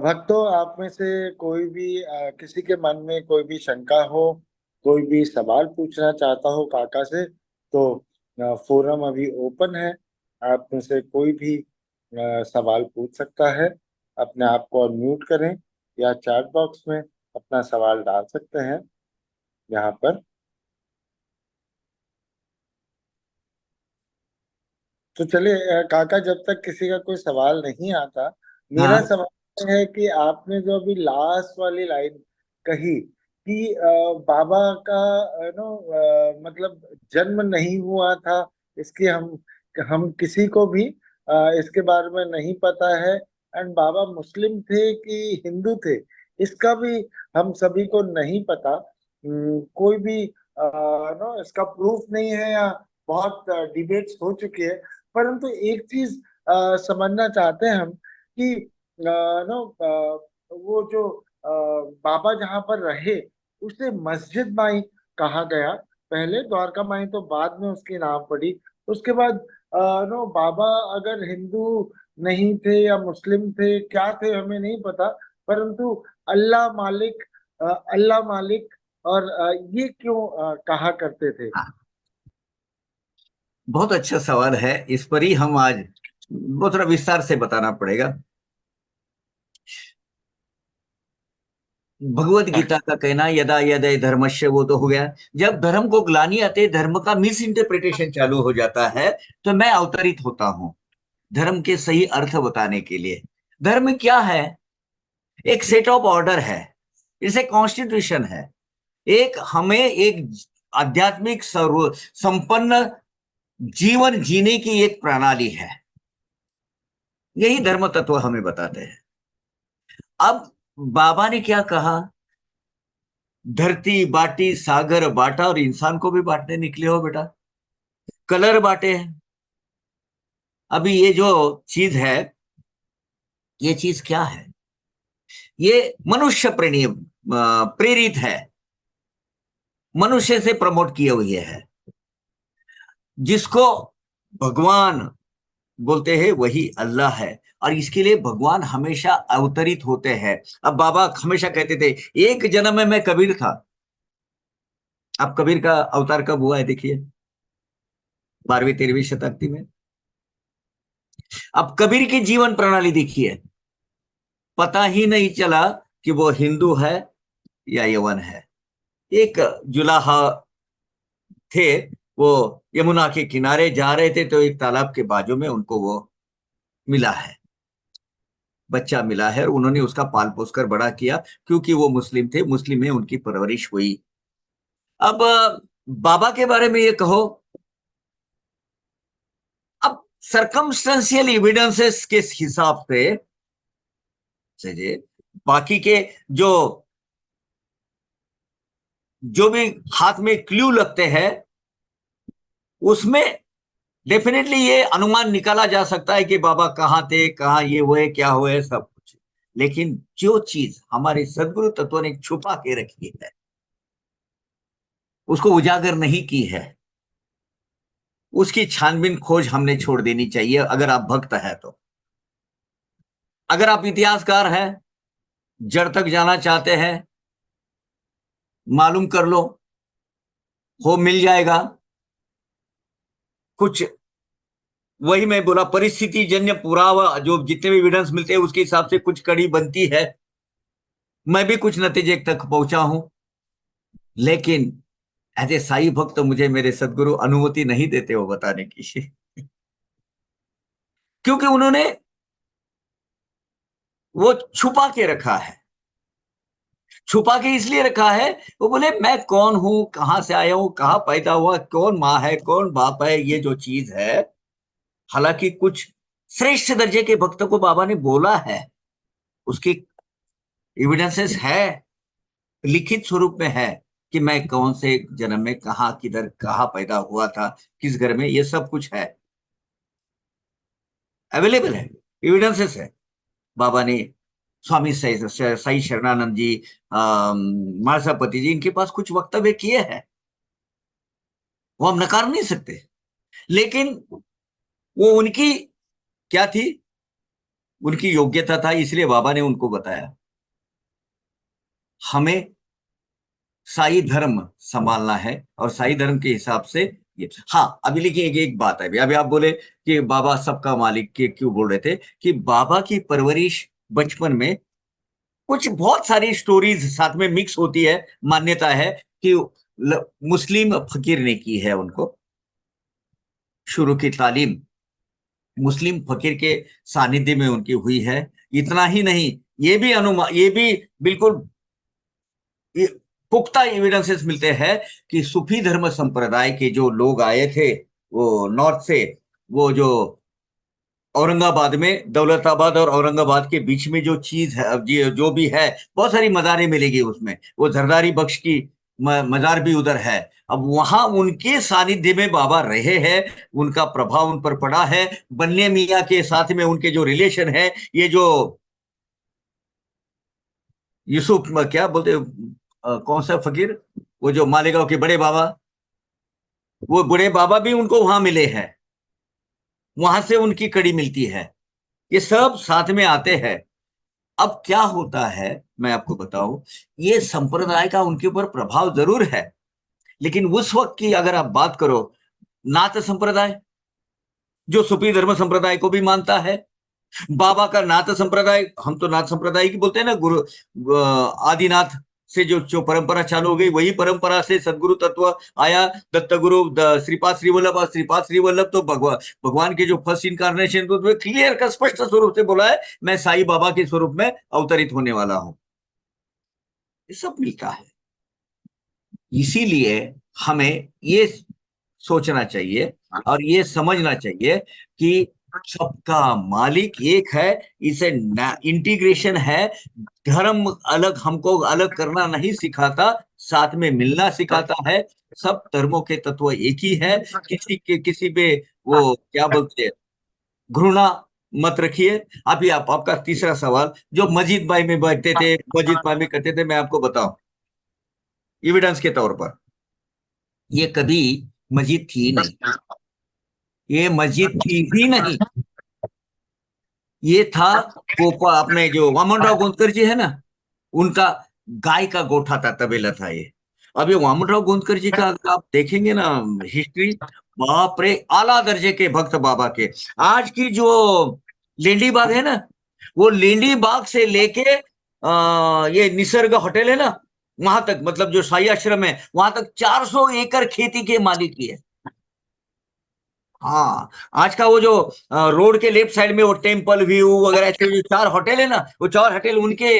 B: भक्तों, आप में से कोई भी किसी के मन में कोई भी शंका हो, कोई भी सवाल पूछना चाहता हो काका से, तो फोरम अभी ओपन है। आप में से कोई भी सवाल पूछ सकता है। अपने आप को अनम्यूट करें या चैट बॉक्स में अपना सवाल डाल सकते हैं यहाँ पर। तो चलिए काका, जब तक किसी का कोई सवाल नहीं आता, मेरा
A: हाँ
B: सवाल है कि आपने जो अभी लास्ट वाली लाइन कही कि बाबा का मतलब जन्म नहीं हुआ था, इसकी हम किसी को भी इसके बारे में नहीं पता है। एंड बाबा मुस्लिम थे कि हिंदू थे, इसका भी हम सभी को नहीं पता। कोई भी इसका प्रूफ नहीं है, या बहुत डिबेट्स हो चुकी है। परंतु एक चीज समझना चाहते हैं हम कि वो जो बाबा जहाँ पर रहे, उसे मस्जिद माई कहा गया। पहले द्वारका माई तो बाद में उसकी नाम पड़ी। उसके बाद बाबा अगर हिंदू नहीं थे या मुस्लिम थे, क्या थे हमें नहीं पता, परंतु अल्लाह मालिक, और ये क्यों कहा करते थे।
A: बहुत अच्छा सवाल है, इस पर ही हम आज बहुत थोड़ा विस्तार से बताना पड़ेगा। भगवत गीता का कहना यदा यदा धर्मस्य, वो तो हो गया। जब धर्म को ग्लानि आते, धर्म का मिस इंटरप्रिटेशन चालू हो जाता है, तो मैं अवतरित होता हूं धर्म के सही अर्थ बताने के लिए। धर्म क्या है? एक सेट ऑफ ऑर्डर है, इसे कॉन्स्टिट्यूशन है, एक हमें एक आध्यात्मिक सर्व संपन्न जीवन जीने की एक प्रणाली है। यही धर्म तत्व हमें बताते हैं। अब बाबा ने क्या कहा? धरती बाटी, सागर बांटा, और इंसान को भी बांटने निकले हो बेटा। कलर बांटे हैं। अभी ये जो चीज है, ये चीज क्या है? ये मनुष्य प्रेरित है, मनुष्य से प्रमोट किए हुए है। जिसको भगवान बोलते हैं वही अल्लाह है, और इसके लिए भगवान हमेशा अवतरित होते हैं। अब बाबा हमेशा कहते थे एक जन्म में मैं कबीर था। अब कबीर का अवतार कब हुआ है देखिए, 12वीं 13वीं शताब्दी में। अब कबीर की जीवन प्रणाली देखिए, पता ही नहीं चला कि वो हिंदू है या यवन है। एक जुलाहा थे, वो यमुना के किनारे जा रहे थे, तो एक तालाब के बाजू में उनको वो मिला है, बच्चा मिला है, और उन्होंने उसका पाल पोस कर बड़ा किया, क्योंकि वो मुस्लिम थे, मुस्लिम में उनकी परवरिश हुई। अब बाबा के बारे में ये कहो, अब सरकमस्टेंशियल एविडेंसेस के हिसाब से बाकी के जो जो भी हाथ में क्लू लगते हैं, उसमें डेफिनेटली ये अनुमान निकाला जा सकता है कि बाबा कहाँ थे, कहाँ ये हुए, क्या हुए, सब कुछ। लेकिन जो चीज हमारे सदगुरु तत्व ने छुपा के रखी है, उसको उजागर नहीं की है, उसकी छानबीन खोज हमने छोड़ देनी चाहिए। अगर आप भक्त है तो, अगर आप इतिहासकार हैं, जड़ तक जाना चाहते हैं, मालूम कर लो, हो मिल जाएगा कुछ। वही मैं बोला, परिस्थिति जन्य पुरावा, जो जितने भी एविडेंस मिलते हैं उसके हिसाब से कुछ कड़ी बनती है। मैं भी कुछ नतीजे तक पहुंचा हूं, लेकिन एज ए साई भक्त तो मुझे मेरे सदगुरु अनुमति नहीं देते वो बताने की क्योंकि उन्होंने वो छुपा के रखा है। छुपा के इसलिए रखा है, वो बोले मैं कौन हूं, कहां से आया हूं, कहां पैदा हुआ, कौन माँ है, कौन बाप है, ये जो चीज है। हालांकि कुछ श्रेष्ठ दर्जे के भक्तों को बाबा ने बोला है, उसकी एविडेंसेस है, लिखित स्वरूप में है कि मैं कौन से जन्म में कहां किधर कहां पैदा हुआ था, किस घर में, ये सब कुछ है, अवेलेबल है, एविडेंसेस है। बाबा ने स्वामी साई शरणानंद जी, मासापति जी, इनके पास कुछ वक्तव्य किए हैं, वो हम नकार नहीं सकते। लेकिन वो उनकी क्या थी, उनकी योग्यता था, इसलिए बाबा ने उनको बताया हमें साई धर्म संभालना है, और साई धर्म के हिसाब से ये। हाँ, अभी लिखिए एक बात है, अभी आप बोले कि बाबा सबका मालिक, के क्यों बोल रहे थे कि बाबा की परवरिश बचपन में कुछ बहुत सारी स्टोरीज साथ में मिक्स होती है। मान्यता है कि मुस्लिम फकीर ने की है, उनको शुरू की तालीम मुस्लिम फकीर के सानिध्य में उनकी हुई है। इतना ही नहीं, ये भी अनुमान, ये भी बिल्कुल पुख्ता एविडेंसेस मिलते हैं कि सूफी धर्म संप्रदाय के जो लोग आए थे वो नॉर्थ से, वो जो औरंगाबाद में, दौलताबाद और औरंगाबाद के बीच में जो चीज है, जो भी है, बहुत सारी मज़ारें मिलेगी उसमें। वो जरदारी बख्श की मज़ार भी उधर है। अब वहां उनके सानिध्य में बाबा रहे हैं, उनका प्रभाव उन पर पड़ा है। बन्ने मियाँ के साथ में उनके जो रिलेशन है, ये जो यूसुफ क्या बोलते, कौन सा फकीर, वो जो मालेगांव के बड़े बाबा, वो बड़े बाबा भी उनको वहां मिले हैं, वहां से उनकी कड़ी मिलती है। ये सब साथ में आते हैं। अब क्या होता है मैं आपको बताऊं, ये संप्रदाय का उनके ऊपर प्रभाव जरूर है, लेकिन उस वक्त की अगर आप बात करो, नाथ संप्रदाय जो सूफी धर्म संप्रदाय को भी मानता है, बाबा का नाथ संप्रदाय, हम तो नाथ संप्रदाय की बोलते हैं ना, गुरु आदिनाथ से जो परंपरा चालू हो गई, वही परंपरा से सदगुरु तत्व आया, दत्त गुरु श्रीपाद श्रीवल्लभ। और श्रीपाद श्रीवल्लभ तो भगवान के जो फर्स्ट इनकारनेशन, तो क्लियर का स्पष्ट स्वरूप से बोला है, मैं साईं बाबा के स्वरूप में अवतरित होने वाला हूं। ये सब मिलता है। इसीलिए हमें ये सोचना चाहिए और ये समझना चाहिए कि सबका मालिक एक है। इसे इंटीग्रेशन है। धर्म अलग हमको अलग करना नहीं सिखाता, साथ में मिलना सिखाता है। सब धर्मों के तत्व एक ही है। किसी पे वो क्या बोलते हैं, घृणा मत रखिए। अभी आपका तीसरा सवाल, जो मस्जिद भाई में बैठते थे, मस्जिद भाई में करते थे, मैं आपको बताऊं एविडेंस के तौर पर, ये कभी मस्जिद थी नहीं। ये मस्जिद थी ही नहीं। ये था गोपा, अपने जो वामनराव गोंदकर जी है ना, उनका गाय का गोठा था, तबेला था ये। अब ये वामनराव गोंदकर जी का अगर आप देखेंगे ना हिस्ट्री, बाप रे, आला दर्जे के भक्त बाबा के। आज की जो लेंडी बाग है ना, वो लेंडी बाग से लेके ये निसर्ग होटल है ना, वहां तक, मतलब जो शाही आश्रम है वहां तक 400 एकड़ खेती के मालिक ही है। हाँ, आज का वो जो रोड के लेफ्ट साइड में वो टेम्पल व्यू वगैरह ऐसे जो 4 होटल है ना, वो 4 होटल उनके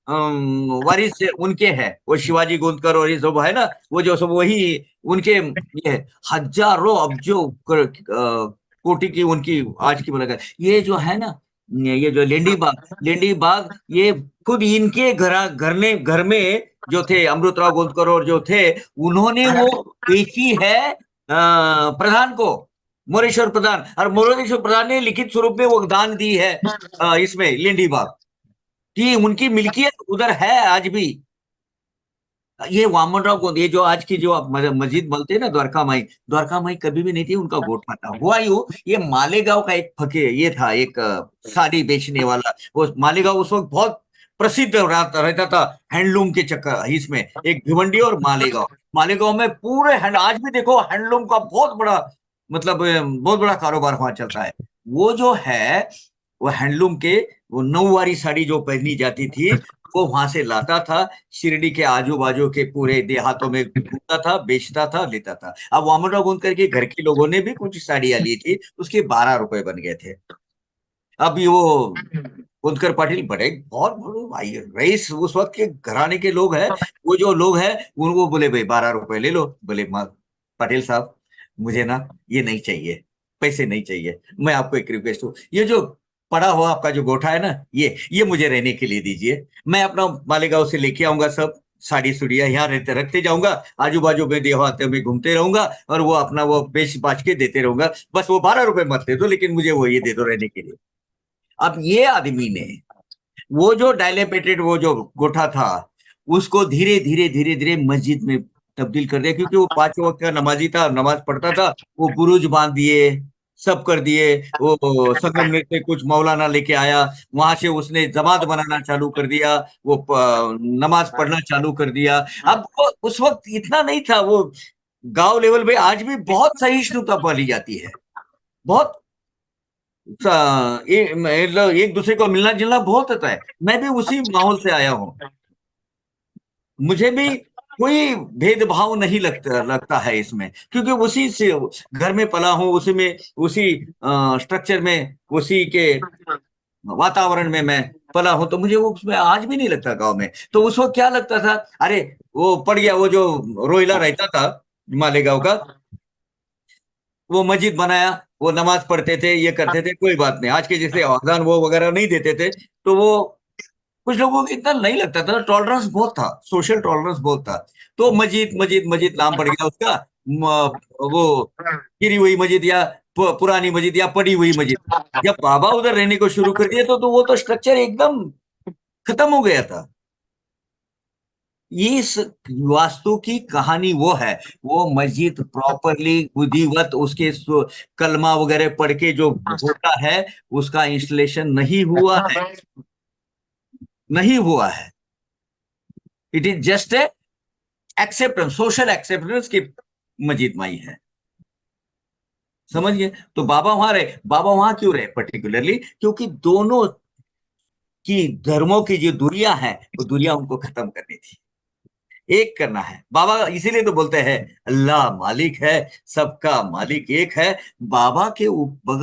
A: वारिस से, उनके है। वो शिवाजी गोंदकर और ये सब है ना, वो जो सब वही उनके ये है। हजारों अब्जों कोटि की उनकी आज की मुलाकात। ये जो है ना, ये जो लेंडी बाग ये खुद इनके घर में जो थे अमृतराव गोंदकर और जो थे, उन्होंने वो बेची है प्रधान को, मोरेश्वर प्रधान। और मोरेश्वर प्रधान ने लिखित स्वरूप में वो दान दी है इसमें लेंडी बाग की, उनकी मिल्कियत उधर है आज भी। ये वामनराव गोंद, ये जो आज की जो आप मस्जिद बोलते हैं ना, द्वारका माई कभी भी नहीं थी, उनका गोठा था। हुआ यूं, ये मालेगांव का एक फकीर ये था, एक साड़ी बेचने वाला। वो मालेगांव उस वक्त बहुत प्रसिद्ध रहता था हैंडलूम के चक्कर, इसमें एक भिवंडी और मालेगांव में पूरे आज भी देखो हैंडलूम का बहुत बड़ा, मतलब बहुत बड़ा कारोबार वहां चलता है। वो जो है, वो हैंडलूम के, वो नौवारी साड़ी जो पहनी जाती थी, वो वहां से लाता था। शिरडी के आजू बाजू के पूरे देहातों में घूमता था, बेचता था, लेता था। अब वामनराव गोंदकर के घर के लोगों ने भी कुछ साड़ियां ली थी, उसके 12 रुपए बन गए थे। अभी वो गोंदकर पाटिल बड़े बहुत बड़े भाई रईस उस वक्त के घराने के लोग हैं। वो जो लोग हैं उनको बोले भाई 12 रुपए ले लो। बोले पाटिल साहब, मुझे ना ये नहीं चाहिए, पैसे नहीं चाहिए। मैं आपको एक रिक्वेस्ट हूँ, ये जो पड़ा हुआ आपका जो गोठा है ना, ये मुझे रहने के लिए दीजिए। मैं अपना मालेगांव से लेके आऊंगा सब साड़ी सुड़िया, यहाँ रहते रखते जाऊंगा, आजू बाजू में देहात में घूमते रहूंगा, और वो अपना वो बेच बाच के देते रहूंगा। बस वो 12 रुपए मत दे दो, लेकिन मुझे वो ये दे दो रहने के लिए। अब ये आदमी ने वो जो डायलेपेटेड वो जो गोठा था, उसको धीरे धीरे धीरे धीरे मस्जिद में तब्दील कर दिया, क्योंकि वो 5 वक्त का नमाजी था, नमाज पढ़ता था। वो बुरुज बांध दिए, सब कर दिए। वो संगमनेर से कुछ मौलाना लेके आया, वहां से उसने जमात बनाना चालू कर दिया, वो नमाज पढ़ना चालू कर दिया। अब वो उस वक्त इतना नहीं था, वो गांव लेवल पे आज भी बहुत सहिष्णुता पाली जाती है। बहुत मतलब एक दूसरे को मिलना जुलना बहुत होता है। मैं भी उसी माहौल से आया हूँ। मुझे भी कोई भेदभाव नहीं लगता है इसमें, क्योंकि उसी से घर में पला हूँ, उसी में, उसी स्ट्रक्चर में, उसी के वातावरण में मैं पला हूं। तो मुझे वो उसमें आज भी नहीं लगता गांव में। तो उस वक्त क्या लगता था, अरे वो पड़ गया, वो जो रोहिला रहता था मालेगांव का, वो मस्जिद बनाया, वो नमाज पढ़ते थे, ये करते थे, कोई बात नहीं। आज के जैसे अजान वो वगैरह नहीं देते थे, तो वो कुछ लोगों को इतना नहीं लगता था। टॉलरेंस बहुत था, सोशल टॉलरेंस बहुत था। तो मस्जिद मस्जिद मस्जिद नाम पड़ गया उसका। वो गिरी हुई मस्जिद या पुरानी मस्जिद या पड़ी हुई मस्जिद। जब बाबा उधर रहने को शुरू कर दिया, तो वो तो स्ट्रक्चर एकदम खत्म हो गया था। इस वास्तु की कहानी वो है। वो मस्जिद प्रॉपरली विधिवत उसके कलमा वगैरह पढ़ के जो होता है, उसका इंस्टॉलेशन नहीं हुआ है, नहीं हुआ है। It is just a acceptance, social acceptance की मस्जिद माई है। समझ गए? तो बाबा वहां रहे। बाबा वहां क्यों रहे पर्टिकुलरली? क्योंकि दोनों की धर्मों की जो दूरियां हैं, वो दूरियां उनको खत्म करनी थी, एक करना है। बाबा इसीलिए तो बोलते हैं अल्लाह मालिक है, सबका मालिक एक है। बाबा के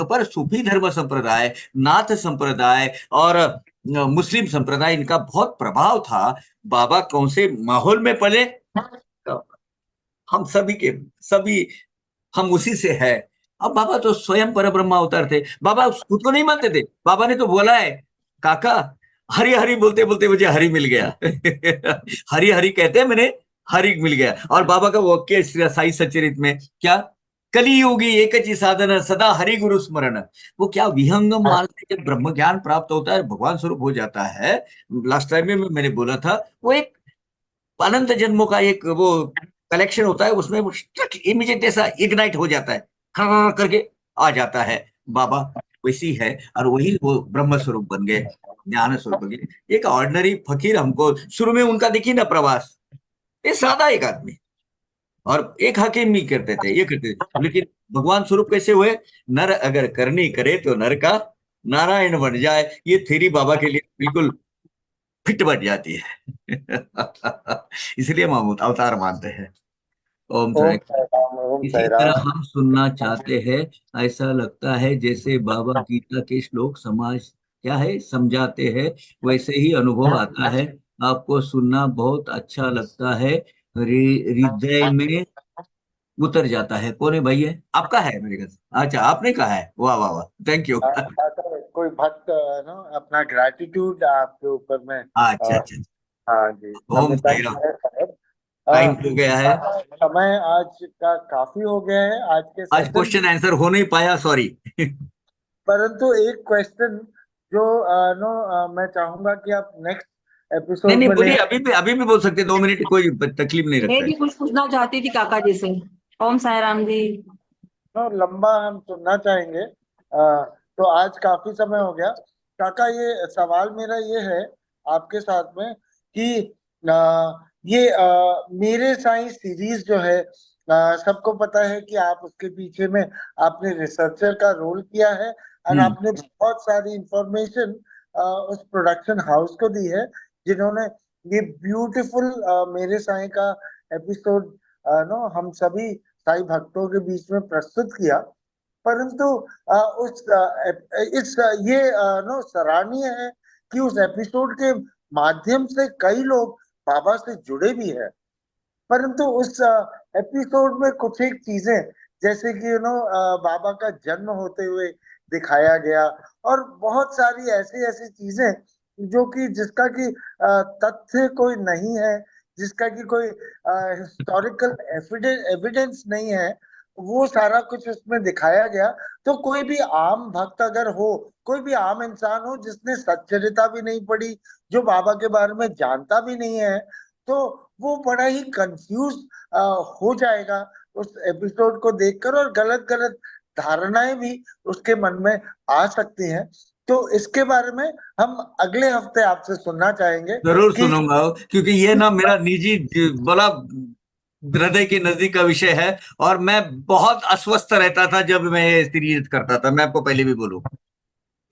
A: पर सूफी धर्म संप्रदाय, नाथ संप्रदाय और मुस्लिम संप्रदाय, इनका बहुत प्रभाव था। बाबा कौन से माहौल में पले, हम सभी के सभी हम उसी से है। अब बाबा तो स्वयं पर ब्रह्म अवतार थे। बाबा खुद को नहीं मानते थे। बाबा ने तो बोला है, काका हरि हरि बोलते बोलते मुझे हरि मिल गया। हरि हरि कहते हैं, मैंने हरि मिल गया। और बाबा का वाक्य साई सच्चरित में क्या, कलियुगी एक ही साधन सदा हरि गुरु स्मरण। वो क्या विहंगम मार्ग से जब ब्रह्म ज्ञान प्राप्त होता है, भगवान स्वरूप हो जाता है। लास्ट टाइम में मैंने बोला था, वो एक अनंत जन्मों का एक वो कलेक्शन होता है, उसमें इमीडिएट ऐसा इग्नाइट हो जाता है, खड़ करके आ जाता है। बाबा वैसी है, और वही वो ब्रह्म स्वरूप बन गए, ज्ञान स्वरूप बन गए। एक ऑर्डिनरी फकीर, हमको शुरू में उनका देखिए ना प्रवास, ये सादा एक आदमी, और एक हकीम भी करते थे, ये करते थे, लेकिन भगवान स्वरूप कैसे हुए? नर अगर करनी करे तो नर का नारायण बन जाए, ये थ्योरी बाबा के लिए बिल्कुल फिट बैठ जाती है। इसलिए हम अवतार मानते हैं। ओम
B: ओम
A: साई।
B: साई राम, ओम
A: इसी
B: साई
A: तरह
B: राम।
A: हम सुनना चाहते हैं। ऐसा लगता है जैसे बाबा गीता के श्लोक समाज क्या है समझाते हैं, वैसे ही अनुभव आता है। आपको सुनना बहुत अच्छा लगता है, हृदय में उतर जाता है। कौन है भाई? है आपका है मेरे ख्याल से। अच्छा, आपने कहा है, वाह वाह वाह, थैंक यू।
B: कोई भक्त ना अपना ग्रैटिट्यूड आपके ऊपर में
A: अच्छा अच्छा।
B: हाँ जी,
A: ओम
B: नम्रता
A: साई राम।
B: है शायद।
A: टाइम हो गया है।
B: समय आज का काफी हो गया है आज के
A: आज
B: सेशन।
A: क्वेश्चन आंसर हो नहीं पाया, सॉरी।
B: परंतु एक क्वेश्चन जो मैं चाहूंगा कि आप नेक्स्ट
A: नहीं
B: एपिसोड
A: नहीं,
B: में ले,
A: बोलिए, अभी भी बोल सकते, 2 मिनट, कोई तकलीफ नहीं
D: मैं
A: रखता है।
D: भी कुछ पूछना चाहती थी काका जी से। ओम साई राम जी।
B: लंबा हम सुनना चाहेंगे। तो आज काफी समय हो गया। काका, ये सवाल मेरा ये है आपके साथ में कि ये मेरे साइंस सीरीज जो है, सबको पता है कि आप उसके पीछे में आपने रिसर्चर का रोल किया है, और
A: हम्म
B: आपने बहुत सारी इंफॉर्मेशन उस प्रोडक्शन हाउस को दी है, जिन्होंने ये ब्यूटीफुल मेरे साई का एपिसोड नो हम सभी साई भक्तों के बीच में प्रस्तुत किया। परंतु उस इस ये नो सराहनीय है कि उस एपिसोड के माध्यम से कई लोग बाबा से जुड़े भी हैं। परंतु उस एपिसोड में कुछ एक चीजें, जैसे कि बाबा का जन्म होते हुए दिखाया गया, और बहुत सारी ऐसी ऐसी चीजें जो कि जिसका कि तथ्य कोई नहीं है, जिसका कि कोई हिस्टोरिकल एविडेंस नहीं है, वो सारा कुछ उसमें दिखाया गया। तो कोई भी आम भक्त अगर हो, कोई भी आम इंसान हो जिसने सच्चरिता भी नहीं पढ़ी, जो बाबा के बारे में जानता भी नहीं है, तो वो बड़ा ही कंफ्यूज हो जाएगा उस एपिसोड को देखकर, और गलत गलत धारणाएं भी उसके मन में आ सकती हैं। तो इसके बारे में हम अगले हफ्ते आपसे सुनना चाहेंगे
A: जरूर
B: कि
A: सुनूंगा, क्योंकि ये ना मेरा निजी बड़ा हृदय के नजदीक का विषय है। और मैं बहुत अस्वस्थ रहता था जब मैं ये सीरीज करता था, मैं आपको पहले भी बोलूं,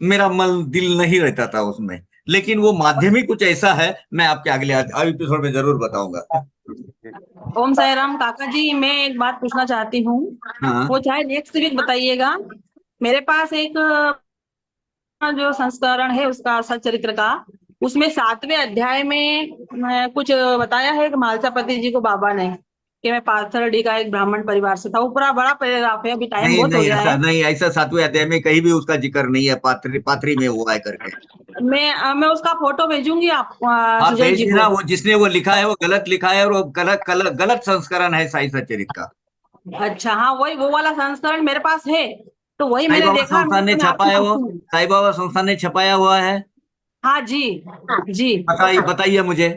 A: मेरा मन दिल नहीं रहता था उसमें। लेकिन वो माध्यम ही कुछ ऐसा है, मैं आपके अगले एपिसोड में जरूर बताऊंगा।
D: ओम साई राम काका जी, मैं एक बात पूछना चाहती हूँ।
A: हाँ।
D: वो चाहे नेक्स्ट वीक बताइएगा। मेरे पास एक जो संस्करण है उसका सच्चरित्र का, उसमें 7वें अध्याय में कुछ बताया है कि मालसापति जी को बाबा ने कि मैं पाथरडी का एक ब्राह्मण परिवार से था। वो पूरा बड़ा पैराग्राफ है, अभी टाइम
A: नहीं
D: बहुत हो
A: नहीं,
D: गया
A: ऐसा
D: है।
A: नहीं, ऐसा 7वें अध्याय में कहीं भी उसका जिक्र नहीं है, पात्री पात्री में हुआ है करके।
D: मैं उसका फोटो भेजूंगी आप
A: आप
D: सुजय
A: भेज
D: जी
A: देना,
D: को।
A: वो जिसने वो लिखा है वो गलत लिखा है, और वो गलत गलत गलत संस्करण है साई सच्चरित का।
D: अच्छा, हाँ, वही वो वाला संस्करण मेरे पास है। तो वही
A: साई
D: मैंने
A: बाबा
D: देखा,
A: संस्थान ने
D: मैं
A: छापा
D: आपसे
A: है वो,
D: पूछूं।
A: साई बाबा संस्थान ने छपाया हुआ है।
D: हाँ जी। जी।
A: बताइए बताइए मुझे,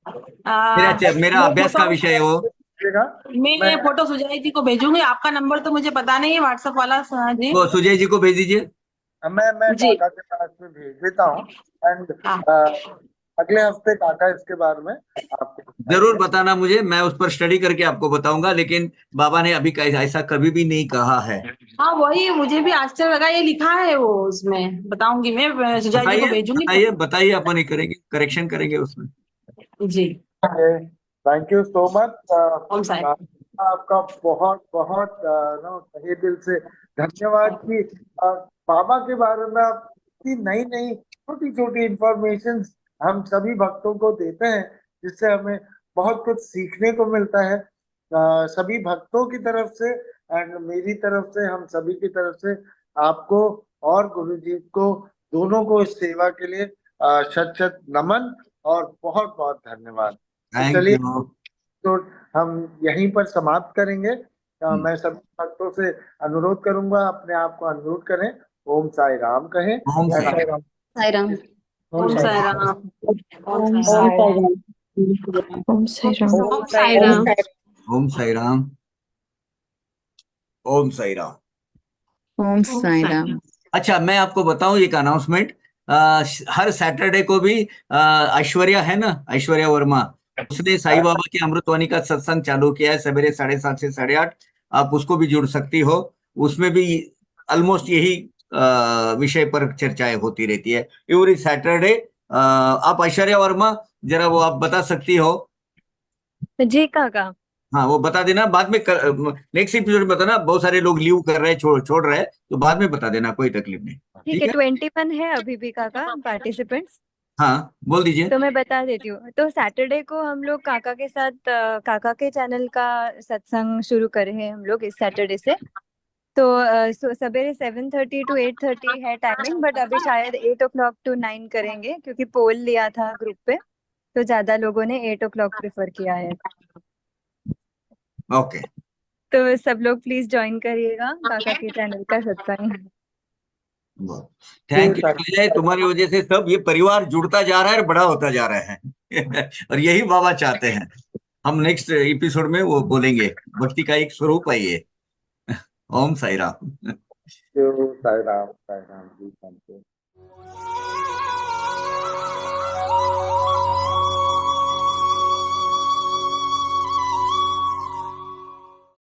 A: मेरा
D: मैं
A: अभ्यास का
D: फोटो
A: विषय है वो।
D: मैं फोटो सुजय जी को भेजूंगी। आपका नंबर तो मुझे पता नहीं है, व्हाट्सएप वाला जी।
A: वो सुजय जी को भेज दीजिए।
B: मैं
D: जी।
B: काका के पास में भेज देता हूँ। एंड
D: हाँ।
B: अगले हफ्ते काका इसके बारे में आपको
A: जरूर
B: बताएंगे।
A: बताना मुझे, मैं उस पर स्टडी करके आपको बताऊंगा। लेकिन बाबा ने अभी ऐसा कभी भी नहीं कहा है।
D: हाँ वही, मुझे भी आश्चर्य लगा, ये लिखा है वो उसमें, बताऊंगी मैं, सुजय जी को भेजूंगी।
A: बताइए बताइए, अपन ही करेंगे, करेक्शन करेंगे उसमें।
D: जी।
B: Thank you so much.
D: ओम साई।
B: आपका बहुत बहुत तहे दिल से धन्यवाद कि बाबा के बारे में आप इतनी नई नई छोटी छोटी इंफॉर्मेशन हम सभी भक्तों को देते हैं, जिससे हमें बहुत कुछ सीखने को मिलता है। सभी भक्तों की तरफ से एंड मेरी तरफ से, हम सभी की तरफ से आपको और गुरुजी को दोनों को इस सेवा के लिए शत शत नमन और बहुत बहुत धन्यवाद। तो
A: थैंक
B: चलिए,
A: यू।
B: तो हम यहीं पर समाप्त करेंगे। मैं सभी भक्तों से अनुरोध करूंगा, अपने आप को अनम्यूट करें, ओम साई राम कहें।
A: ओम
C: ओम
A: साई
C: साई
A: राम।
C: राम।
D: साई राम। ओम साई राम।
E: ओम
D: ओम
E: साई राम।
F: ओम साई राम।
D: ओम साई राम।
A: ओम साई राम। ओम साई राम।
F: ओम साई राम।
A: अच्छा, मैं आपको बताऊं एक अनाउंसमेंट, हर सैटरडे को भी ऐश्वर्या है ना, ऐश्वर्या वर्मा, उसने साईं बाबा की अमृतवाणी का सत्संग चालू किया है सवेरे 7:30 से 8:30। आप उसको भी जुड़ सकती हो। उसमें भी ऑलमोस्ट यही विषय पर चर्चाएं होती रहती है एवरी सैटरडे। आप ऐश्वर्या वर्मा, जरा वो आप बता सकती हो?
F: जी काका।
A: हाँ, वो बता देना बाद में, नेक्स्ट एपिसोड में बताना। बहुत सारे लोग लीव कर रहे हैं, छोड़ रहे हैं, तो बाद में बता देना, कोई तकलीफ नहीं।
F: ठीक है, 21 है अभी भी काका पार्टिसिपेंट्स।
A: हाँ, बोल दीजिए।
F: तो मैं बता देती हूँ। तो सैटरडे को हम लोग काका के साथ काका के चैनल का सत्संग शुरू करे हैं हम लोग इस सैटरडे से। तो सवेरे 7:30 to 8:30 है टाइमिंग, बट अभी शायद 8 o'clock to 9 करेंगे, क्योंकि पोल लिया था ग्रुप पे, तो ज्यादा लोगों ने 8 o'clock प्रेफर किया है।
A: ओके।
F: तो सब लोग प्लीज ज्वाइन करिएगा काका के चैनल का सत्संग।
A: थैंक यू विजय, तुम्हारी वजह से सब ये परिवार जुड़ता जा रहा है और बड़ा होता जा रहा है और यही बाबा चाहते हैं। हम नेक्स्ट एपिसोड में वो बोलेंगे, भक्ति का एक स्वरूप है ये। ओम साई राम।
B: साई राम, साई राम जी।